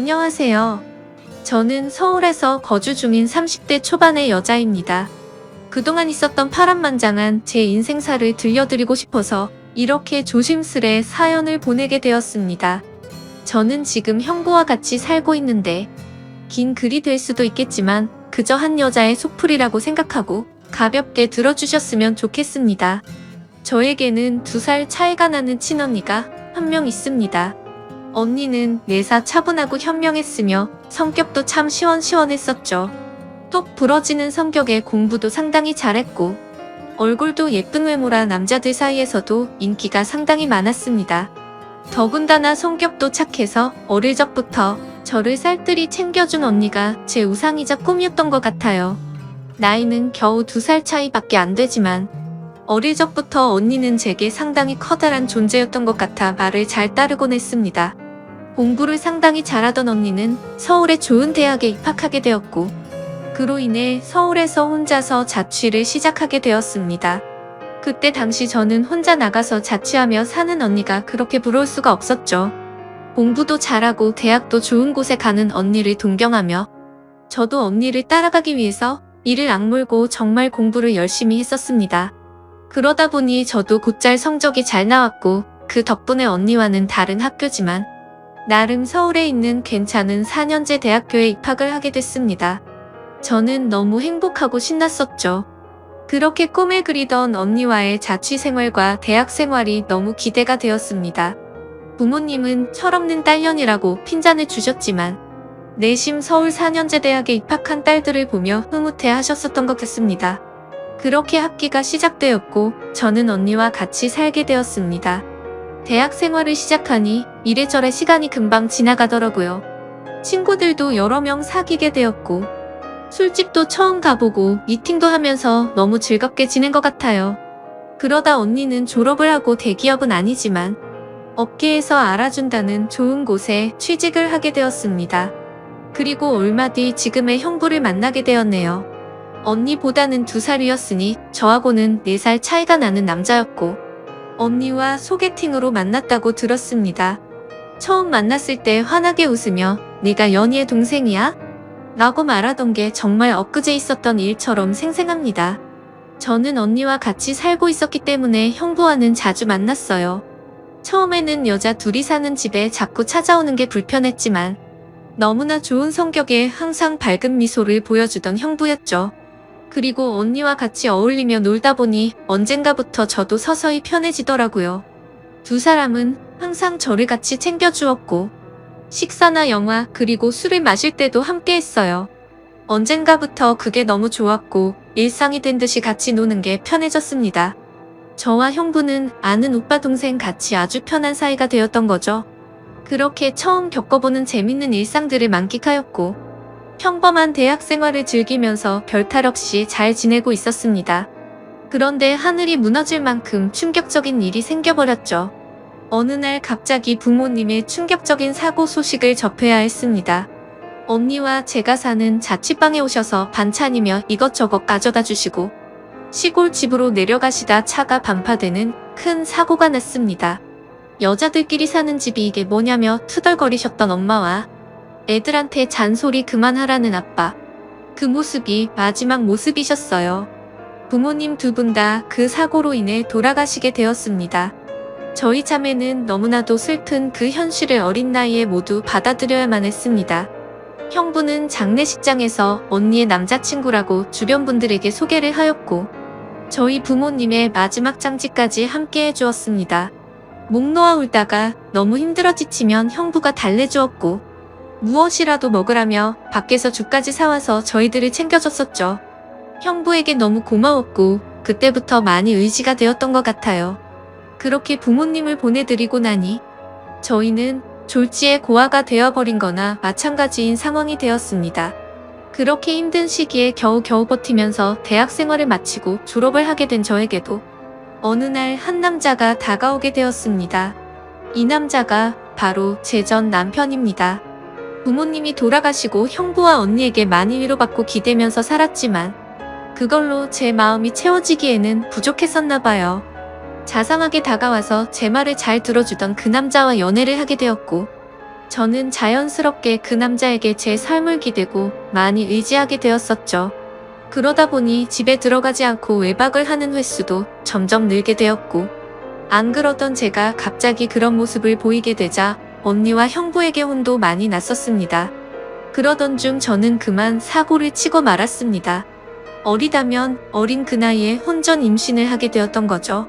안녕하세요. 저는 서울에서 거주 중인 30대 초반의 여자입니다. 그동안 있었던 파란만장한 제 인생사를 들려드리고 싶어서 이렇게 조심스레 사연을 보내게 되었습니다. 저는 지금 형부와 같이 살고 있는데 긴 글이 될 수도 있겠지만 그저 한 여자의 속풀이라고 생각하고 가볍게 들어주셨으면 좋겠습니다. 저에게는 2살 차이가 나는 친언니가 한 명 있습니다. 언니는 내사 차분하고 현명했으며 성격도 참 시원시원했었죠. 똑 부러지는 성격에 공부도 상당히 잘했고 얼굴도 예쁜 외모라 남자들 사이에서도 인기가 상당히 많았습니다. 더군다나 성격도 착해서 어릴 적부터 저를 쌀뜰히 챙겨준 언니가 제 우상이자 꿈이었던 것 같아요. 나이는 겨우 2살 차이밖에 안 되지만 어릴 적부터 언니는 제게 상당히 커다란 존재였던 것 같아 말을 잘 따르곤 했습니다. 공부를 상당히 잘하던 언니는 서울의 좋은 대학에 입학하게 되었고 그로 인해 서울에서 혼자서 자취를 시작하게 되었습니다. 그때 당시 저는 혼자 나가서 자취하며 사는 언니가 그렇게 부러울 수가 없었죠. 공부도 잘하고 대학도 좋은 곳에 가는 언니를 동경하며 저도 언니를 따라가기 위해서 이를 악물고 정말 공부를 열심히 했었습니다. 그러다 보니 저도 곧잘 성적이 잘 나왔고 그 덕분에 언니와는 다른 학교지만 나름 서울에 있는 괜찮은 4년제 대학교에 입학을 하게 됐습니다. 저는 너무 행복하고 신났었죠. 그렇게 꿈을 그리던 언니와의 자취 생활과 대학 생활이 너무 기대가 되었습니다. 부모님은 철없는 딸년이라고 핀잔을 주셨지만 내심 서울 4년제 대학에 입학한 딸들을 보며 흐뭇해 하셨었던 것 같습니다. 그렇게 학기가 시작되었고 저는 언니와 같이 살게 되었습니다. 대학 생활을 시작하니 이래저래 시간이 금방 지나가더라고요. 친구들도 여러 명 사귀게 되었고 술집도 처음 가보고 미팅도 하면서 너무 즐겁게 지낸 것 같아요. 그러다 언니는 졸업을 하고 대기업은 아니지만 업계에서 알아준다는 좋은 곳에 취직을 하게 되었습니다. 그리고 얼마 뒤 지금의 형부를 만나게 되었네요. 언니보다는 2살 위였으니 저하고는 4살 차이가 나는 남자였고 언니와 소개팅으로 만났다고 들었습니다. 처음 만났을 때 환하게 웃으며 "네가 연희의 동생이야?" 라고 말하던 게 정말 엊그제 있었던 일처럼 생생합니다. 저는 언니와 같이 살고 있었기 때문에 형부와는 자주 만났어요. 처음에는 여자 둘이 사는 집에 자꾸 찾아오는 게 불편했지만 너무나 좋은 성격에 항상 밝은 미소를 보여주던 형부였죠. 그리고 언니와 같이 어울리며 놀다 보니 언젠가부터 저도 서서히 편해지더라고요. 2사람은 항상 저를 같이 챙겨주었고 식사나 영화 그리고 술을 마실 때도 함께 했어요. 언젠가부터 그게 너무 좋았고 일상이 된 듯이 같이 노는 게 편해졌습니다. 저와 형부는 아는 오빠 동생 같이 아주 편한 사이가 되었던 거죠. 그렇게 처음 겪어보는 재밌는 일상들을 만끽하였고 평범한 대학 생활을 즐기면서 별탈 없이 잘 지내고 있었습니다. 그런데 하늘이 무너질 만큼 충격적인 일이 생겨버렸죠. 어느 날 갑자기 부모님의 충격적인 사고 소식을 접해야 했습니다. 언니와 제가 사는 자취방에 오셔서 반찬이며 이것저것 가져다 주시고 시골 집으로 내려가시다 차가 반파되는 큰 사고가 났습니다. 여자들끼리 사는 집이 이게 뭐냐며 투덜거리셨던 엄마와 애들한테 잔소리 그만하라는 아빠. 그 모습이 마지막 모습이셨어요. 부모님 2분 다 그 사고로 인해 돌아가시게 되었습니다. 저희 자매는 너무나도 슬픈 그 현실을 어린 나이에 모두 받아들여야만 했습니다. 형부는 장례식장에서 언니의 남자친구라고 주변 분들에게 소개를 하였고 저희 부모님의 마지막 장지까지 함께 해주었습니다. 목 놓아 울다가 너무 힘들어 지치면 형부가 달래주었고 무엇이라도 먹으라며 밖에서 죽까지 사와서 저희들을 챙겨줬었죠. 형부에게 너무 고마웠고 그때부터 많이 의지가 되었던 것 같아요. 그렇게 부모님을 보내드리고 나니 저희는 졸지에 고아가 되어버린 거나 마찬가지인 상황이 되었습니다. 그렇게 힘든 시기에 겨우겨우 버티면서 대학 생활을 마치고 졸업을 하게 된 저에게도 어느 날 한 남자가 다가오게 되었습니다. 이 남자가 바로 제 전 남편입니다. 부모님이 돌아가시고 형부와 언니에게 많이 위로받고 기대면서 살았지만 그걸로 제 마음이 채워지기에는 부족했었나 봐요. 자상하게 다가와서 제 말을 잘 들어주던 그 남자와 연애를 하게 되었고 저는 자연스럽게 그 남자에게 제 삶을 기대고 많이 의지하게 되었었죠. 그러다 보니 집에 들어가지 않고 외박을 하는 횟수도 점점 늘게 되었고, 안 그러던 제가 갑자기 그런 모습을 보이게 되자 언니와 형부에게 혼도 많이 났었습니다. 그러던 중 저는 그만 사고를 치고 말았습니다. 어리다면 어린 그 나이에 혼전 임신을 하게 되었던 거죠.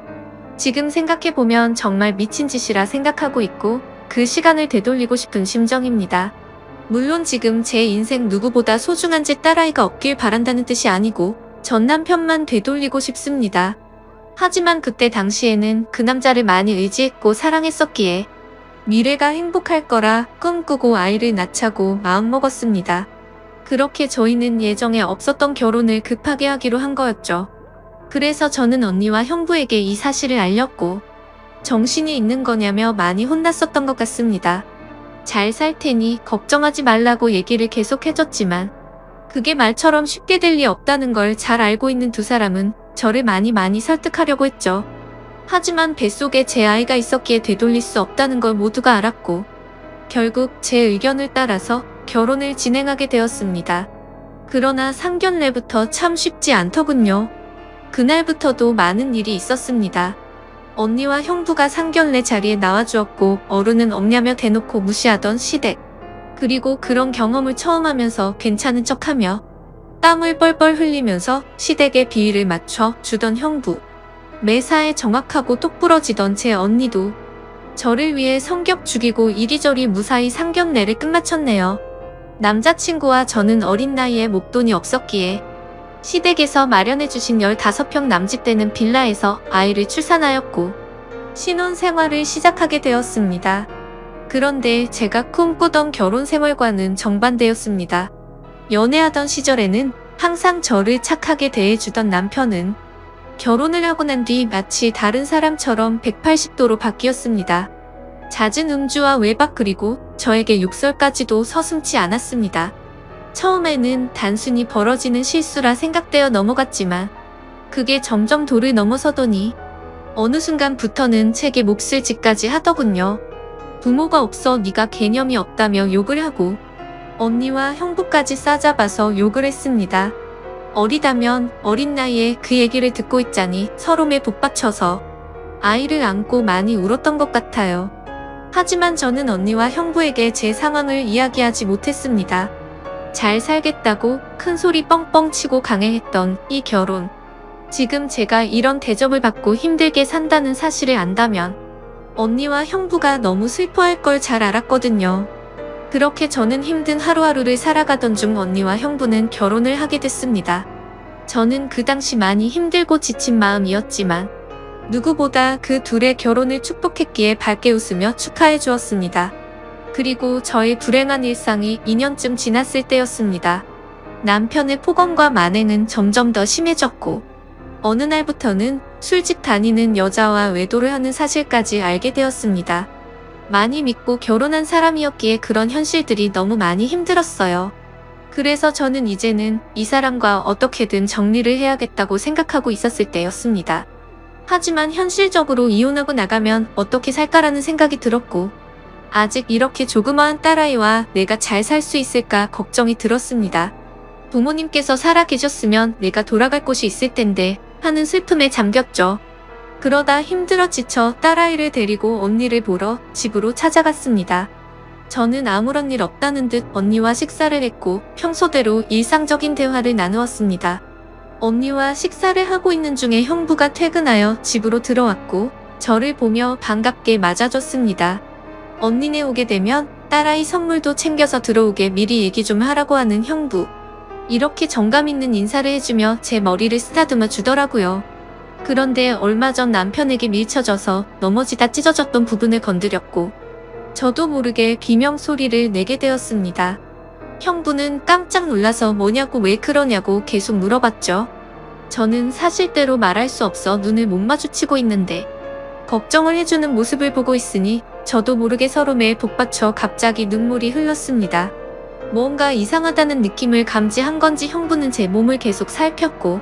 지금 생각해보면 정말 미친 짓이라 생각하고 있고 그 시간을 되돌리고 싶은 심정입니다. 물론 지금 제 인생 누구보다 소중한 제 딸아이가 없길 바란다는 뜻이 아니고 전 남편만 되돌리고 싶습니다. 하지만 그때 당시에는 그 남자를 많이 의지했고 사랑했었기에 미래가 행복할 거라 꿈꾸고 아이를 낳자고 마음먹었습니다. 그렇게 저희는 예정에 없었던 결혼을 급하게 하기로 한 거였죠. 그래서 저는 언니와 형부에게 이 사실을 알렸고 정신이 있는 거냐며 많이 혼났었던 것 같습니다. 잘 살 테니 걱정하지 말라고 얘기를 계속 해줬지만 그게 말처럼 쉽게 될 리 없다는 걸 잘 알고 있는 두 사람은 저를 많이 설득하려고 했죠. 하지만 뱃속에 제 아이가 있었기에 되돌릴 수 없다는 걸 모두가 알았고 결국 제 의견을 따라서 결혼을 진행하게 되었습니다. 그러나 상견례부터 참 쉽지 않더군요. 그날부터도 많은 일이 있었습니다. 언니와 형부가 상견례 자리에 나와주었고 어른은 없냐며 대놓고 무시하던 시댁. 그리고 그런 경험을 처음 하면서 괜찮은 척하며 땀을 뻘뻘 흘리면서 시댁에 비위를 맞춰 주던 형부. 매사에 정확하고 똑부러지던 제 언니도 저를 위해 성격 죽이고 이리저리 무사히 상견례를 끝마쳤네요. 남자친구와 저는 어린 나이에 목돈이 없었기에 시댁에서 마련해주신 15평 남짓되는 빌라에서 아이를 출산하였고 신혼생활을 시작하게 되었습니다. 그런데 제가 꿈꾸던 결혼 생활과는 정반대였습니다. 연애하던 시절에는 항상 저를 착하게 대해주던 남편은 결혼을 하고 난 뒤 마치 다른 사람처럼 180도로 바뀌었습니다. 잦은 음주와 외박 그리고 저에게 욕설까지도 서슴지 않았습니다. 처음에는 단순히 벌어지는 실수라 생각되어 넘어갔지만 그게 점점 도를 넘어서더니 어느 순간부터는 제게 몫을 짓까지 하더군요. 부모가 없어 네가 개념이 없다며 욕을 하고 언니와 형부까지 싸잡아서 욕을 했습니다. 어리다면 어린 나이에 그 얘기를 듣고 있자니 서러움에 복받쳐서 아이를 안고 많이 울었던 것 같아요. 하지만 저는 언니와 형부에게 제 상황을 이야기하지 못했습니다. 잘 살겠다고 큰 소리 뻥뻥 치고 강행했던 이 결혼. 지금 제가 이런 대접을 받고 힘들게 산다는 사실을 안다면 언니와 형부가 너무 슬퍼할 걸 잘 알았거든요. 그렇게 저는 힘든 하루하루를 살아가던 중 언니와 형부는 결혼을 하게 됐습니다. 저는 그 당시 많이 힘들고 지친 마음이었지만 누구보다 그 둘의 결혼을 축복했기에 밝게 웃으며 축하해 주었습니다. 그리고 저의 불행한 일상이 2년쯤 지났을 때였습니다. 남편의 폭언과 만행은 점점 더 심해졌고 어느 날부터는 술집 다니는 여자와 외도를 하는 사실까지 알게 되었습니다. 많이 믿고 결혼한 사람이었기에 그런 현실들이 너무 많이 힘들었어요. 그래서 저는 이제는 이 사람과 어떻게든 정리를 해야겠다고 생각하고 있었을 때였습니다. 하지만 현실적으로 이혼하고 나가면 어떻게 살까라는 생각이 들었고 아직 이렇게 조그마한 딸아이와 내가 잘 살 수 있을까 걱정이 들었습니다. 부모님께서 살아 계셨으면 내가 돌아갈 곳이 있을 텐데 하는 슬픔에 잠겼죠. 그러다 힘들어 지쳐 딸아이를 데리고 언니를 보러 집으로 찾아갔습니다. 저는 아무런 일 없다는 듯 언니와 식사를 했고 평소대로 일상적인 대화를 나누었습니다. 언니와 식사를 하고 있는 중에 형부가 퇴근하여 집으로 들어왔고 저를 보며 반갑게 맞아줬습니다. 언니네 오게 되면 딸아이 선물도 챙겨서 들어오게 미리 얘기 좀 하라고 하는 형부. 이렇게 정감 있는 인사를 해주며 제 머리를 쓰다듬어 주더라고요. 그런데 얼마 전 남편에게 밀쳐져서 넘어지다 찢어졌던 부분을 건드렸고 저도 모르게 비명소리를 내게 되었습니다. 형부는 깜짝 놀라서 뭐냐고 왜 그러냐고 계속 물어봤죠. 저는 사실대로 말할 수 없어 눈을 못 마주치고 있는데 걱정을 해주는 모습을 보고 있으니 저도 모르게 서러움에 복받쳐 갑자기 눈물이 흘렀습니다. 뭔가 이상하다는 느낌을 감지한 건지 형부는 제 몸을 계속 살폈고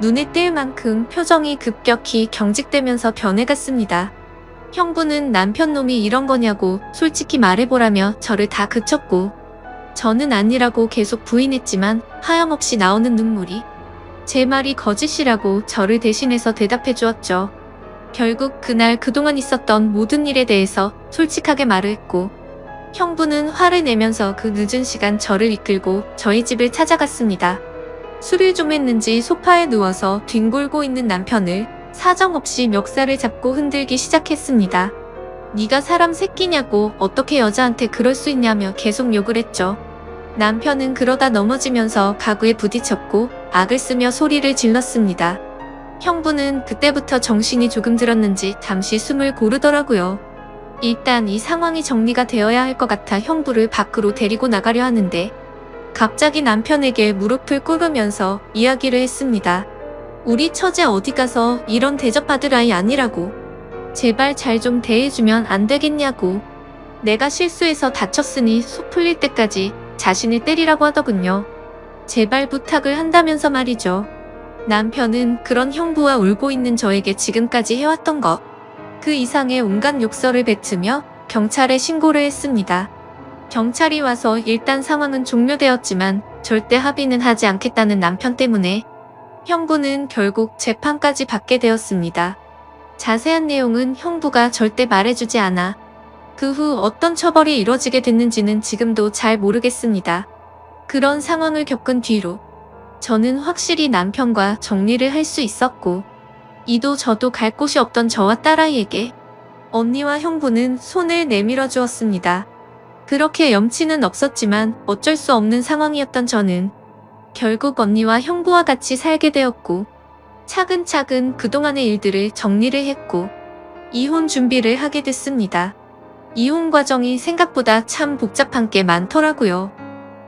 눈에 띌 만큼 표정이 급격히 경직되면서 변해갔습니다. 형부는 남편 놈이 이런 거냐고 솔직히 말해보라며 저를 다 그쳤고, 저는 아니라고 계속 부인했지만 하염없이 나오는 눈물이 제 말이 거짓이라고 저를 대신해서 대답해 주었죠. 결국 그날 그동안 있었던 모든 일에 대해서 솔직하게 말을 했고, 형부는 화를 내면서 그 늦은 시간 저를 이끌고 저희 집을 찾아갔습니다. 술을 좀 했는지 소파에 누워서 뒹굴고 있는 남편을 사정없이 멱살을 잡고 흔들기 시작했습니다. 네가 사람 새끼냐고, 어떻게 여자한테 그럴 수 있냐며 계속 욕을 했죠. 남편은 그러다 넘어지면서 가구에 부딪혔고 악을 쓰며 소리를 질렀습니다. 형부는 그때부터 정신이 조금 들었는지 잠시 숨을 고르더라고요. 일단 이 상황이 정리가 되어야 할 것 같아 형부를 밖으로 데리고 나가려 하는데, 갑자기 남편에게 무릎을 꿇으면서 이야기를 했습니다. 우리 처제 어디 가서 이런 대접받을 아이 아니라고. 제발 잘 좀 대해주면 안 되겠냐고. 내가 실수해서 다쳤으니 속 풀릴 때까지 자신을 때리라고 하더군요. 제발 부탁을 한다면서 말이죠. 남편은 그런 형부와 울고 있는 저에게 지금까지 해왔던 것, 그 이상의 온갖 욕설을 뱉으며 경찰에 신고를 했습니다. 경찰이 와서 일단 상황은 종료되었지만 절대 합의는 하지 않겠다는 남편 때문에 형부는 결국 재판까지 받게 되었습니다. 자세한 내용은 형부가 절대 말해주지 않아 그 후 어떤 처벌이 이뤄지게 됐는지는 지금도 잘 모르겠습니다. 그런 상황을 겪은 뒤로 저는 확실히 남편과 정리를 할 수 있었고, 이도 저도 갈 곳이 없던 저와 딸아이에게 언니와 형부는 손을 내밀어 주었습니다. 그렇게 염치는 없었지만 어쩔 수 없는 상황이었던 저는 결국 언니와 형부와 같이 살게 되었고, 차근차근 그동안의 일들을 정리를 했고 이혼 준비를 하게 됐습니다. 이혼 과정이 생각보다 참 복잡한 게 많더라고요.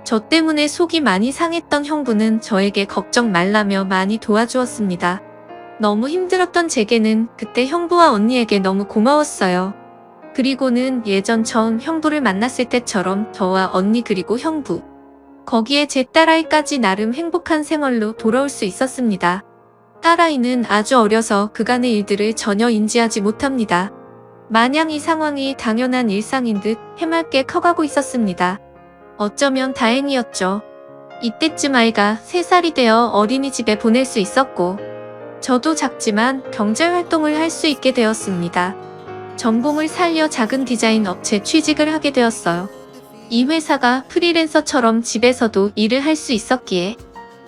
저 때문에 속이 많이 상했던 형부는 저에게 걱정 말라며 많이 도와주었습니다. 너무 힘들었던 제게는 그때 형부와 언니에게 너무 고마웠어요. 그리고는 예전 처음 형부를 만났을 때처럼 저와 언니 그리고 형부, 거기에 제 딸아이까지 나름 행복한 생활로 돌아올 수 있었습니다. 딸아이는 아주 어려서 그간의 일들을 전혀 인지하지 못합니다. 마냥 이 상황이 당연한 일상인 듯 해맑게 커가고 있었습니다. 어쩌면 다행이었죠. 이때쯤 아이가 3살이 되어 어린이집에 보낼 수 있었고, 저도 작지만 경제활동을 할 수 있게 되었습니다. 전공을 살려 작은 디자인 업체 취직을 하게 되었어요. 이 회사가 프리랜서처럼 집에서도 일을 할 수 있었기에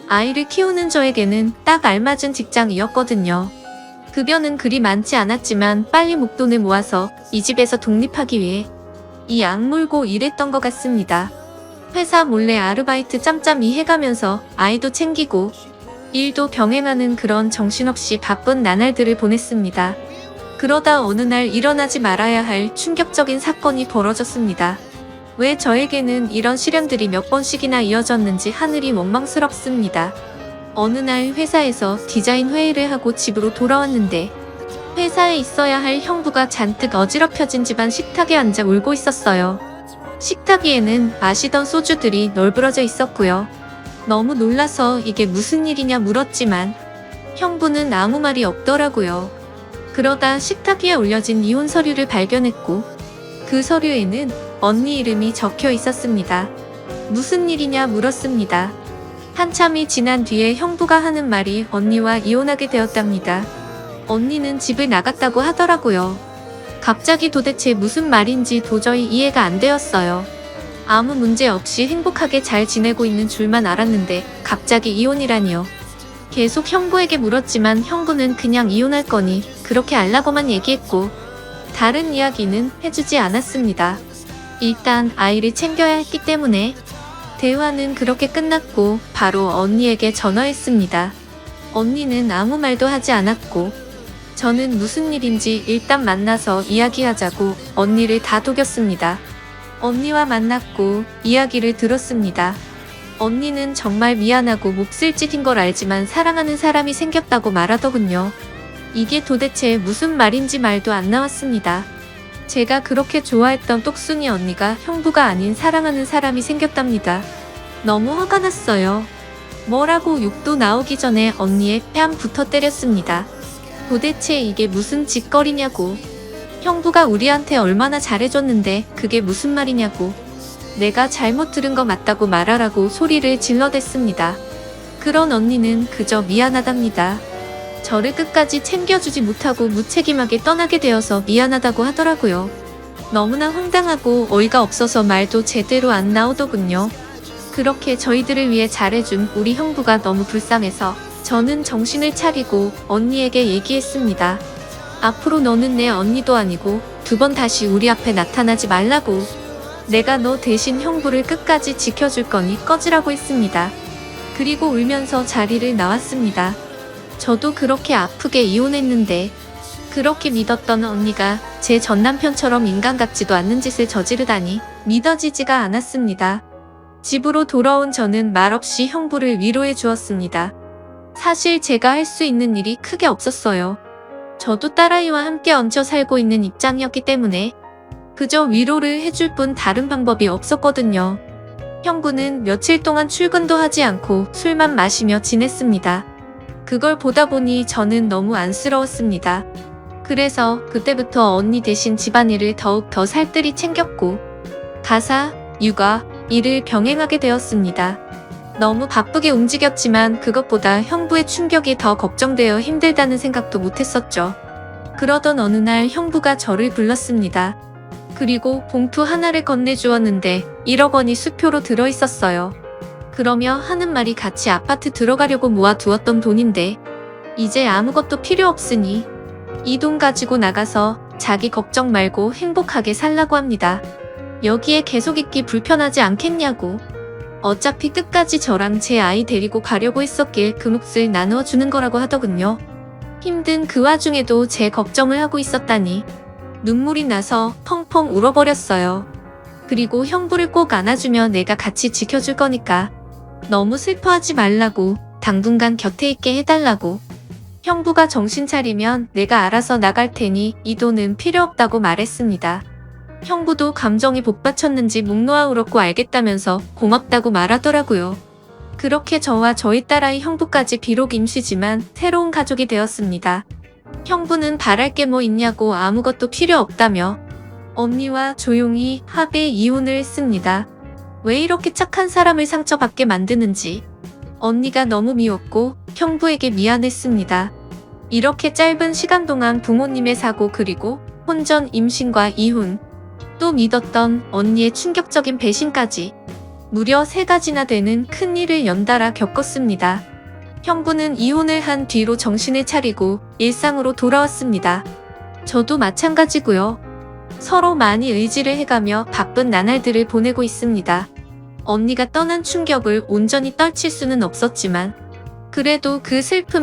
아이를 키우는 저에게는 딱 알맞은 직장이었거든요. 급여는 그리 많지 않았지만 빨리 목돈을 모아서 이 집에서 독립하기 위해 이 악물고 일했던 것 같습니다. 회사 몰래 아르바이트 짬짬이 해가면서 아이도 챙기고 일도 병행하는 그런 정신없이 바쁜 나날들을 보냈습니다. 그러다 어느 날 일어나지 말아야 할 충격적인 사건이 벌어졌습니다. 왜 저에게는 이런 시련들이 몇 번씩이나 이어졌는지 하늘이 원망스럽습니다. 어느 날 회사에서 디자인 회의를 하고 집으로 돌아왔는데, 회사에 있어야 할 형부가 잔뜩 어지럽혀진 집안 식탁에 앉아 울고 있었어요. 식탁 위에는 마시던 소주들이 널브러져 있었고요. 너무 놀라서 이게 무슨 일이냐 물었지만 형부는 아무 말이 없더라고요. 그러다 식탁 위에 올려진 이혼 서류를 발견했고, 그 서류에는 언니 이름이 적혀 있었습니다. 무슨 일이냐 물었습니다. 한참이 지난 뒤에 형부가 하는 말이 언니와 이혼하게 되었답니다. 언니는 집을 나갔다고 하더라고요. 갑자기 도대체 무슨 말인지 도저히 이해가 안 되었어요. 아무 문제 없이 행복하게 잘 지내고 있는 줄만 알았는데 갑자기 이혼이라니요. 계속 형부에게 물었지만 형부는 그냥 이혼할 거니 그렇게 알라고만 얘기했고 다른 이야기는 해주지 않았습니다. 일단 아이를 챙겨야 했기 때문에. 대화는 그렇게 끝났고 바로 언니에게 전화했습니다. 언니는 아무 말도 하지 않았고 저는 무슨 일인지 일단 만나서 이야기하자고 언니를 다독였습니다. 언니와 만났고 이야기를 들었습니다. 언니는 정말 미안하고 몹쓸 짓인 걸 알지만 사랑하는 사람이 생겼다고 말하더군요. 이게 도대체 무슨 말인지 말도 안 나왔습니다. 제가 그렇게 좋아했던 똑순이 언니가 형부가 아닌 사랑하는 사람이 생겼답니다. 너무 화가 났어요. 뭐라고 욕도 나오기 전에 언니의 뺨부터 때렸습니다. 도대체 이게 무슨 짓거리냐고. 형부가 우리한테 얼마나 잘해줬는데 그게 무슨 말이냐고. 내가 잘못 들은 거 맞다고 말하라고 소리를 질러댔습니다. 그런 언니는 그저 미안하답니다. 저를 끝까지 챙겨주지 못하고 무책임하게 떠나게 되어서 미안하다고 하더라고요. 너무나 황당하고 어이가 없어서 말도 제대로 안 나오더군요. 그렇게 저희들을 위해 잘해준 우리 형부가 너무 불쌍해서 저는 정신을 차리고 언니에게 얘기했습니다. 앞으로 너는 내 언니도 아니고 2번 다시 우리 앞에 나타나지 말라고. 내가 너 대신 형부를 끝까지 지켜줄 거니 꺼지라고 했습니다. 그리고 울면서 자리를 나왔습니다. 저도 그렇게 아프게 이혼했는데 그렇게 믿었던 언니가 제 전남편처럼 인간 같지도 않는 짓을 저지르다니 믿어지지가 않았습니다. 집으로 돌아온 저는 말없이 형부를 위로해 주었습니다. 사실 제가 할 수 있는 일이 크게 없었어요. 저도 딸아이와 함께 얹혀 살고 있는 입장이었기 때문에 그저 위로를 해줄 뿐 다른 방법이 없었거든요. 형부는 며칠 동안 출근도 하지 않고 술만 마시며 지냈습니다. 그걸 보다 보니 저는 너무 안쓰러웠습니다. 그래서 그때부터 언니 대신 집안일을 더욱 더 살뜰히 챙겼고 가사, 육아, 일을 병행하게 되었습니다. 너무 바쁘게 움직였지만 그것보다 형부의 충격이 더 걱정되어 힘들다는 생각도 못했었죠. 그러던 어느 날 형부가 저를 불렀습니다. 그리고 봉투 하나를 건네주었는데 1억 원이 수표로 들어있었어요. 그러며 하는 말이 같이 아파트 들어가려고 모아두었던 돈인데 이제 아무것도 필요 없으니 이 돈 가지고 나가서 자기 걱정 말고 행복하게 살라고 합니다. 여기에 계속 있기 불편하지 않겠냐고. 어차피 끝까지 저랑 제 아이 데리고 가려고 했었길 그 몫을 나누어 주는 거라고 하더군요. 힘든 그 와중에도 제 걱정을 하고 있었다니 눈물이 나서 펑펑 울어버렸어요. 그리고 형부를 꼭 안아주며 내가 같이 지켜줄 거니까 너무 슬퍼하지 말라고, 당분간 곁에 있게 해달라고. 형부가 정신 차리면 내가 알아서 나갈 테니 이 돈은 필요 없다고 말했습니다. 형부도 감정이 복받쳤는지 목 놓아 울었고 알겠다면서 고맙다고 말하더라고요. 그렇게 저와 저희 딸아이 형부까지 비록 임시지만 새로운 가족이 되었습니다. 형부는 바랄 게 뭐 있냐고 아무것도 필요 없다며 언니와 조용히 합의 이혼을 했습니다. 왜 이렇게 착한 사람을 상처받게 만드는지 언니가 너무 미웠고 형부에게 미안했습니다. 이렇게 짧은 시간 동안 부모님의 사고 그리고 혼전 임신과 이혼 또 믿었던 언니의 충격적인 배신까지 무려 3가지나 되는 큰일을 연달아 겪었습니다. 형부는 이혼을 한 뒤로 정신을 차리고 일상으로 돌아왔습니다. 저도 마찬가지고요. 서로 많이 의지를 해가며 바쁜 나날들을 보내고 있습니다. 언니가 떠난 충격을 온전히 떨칠 수는 없었지만 그래도 그 슬픔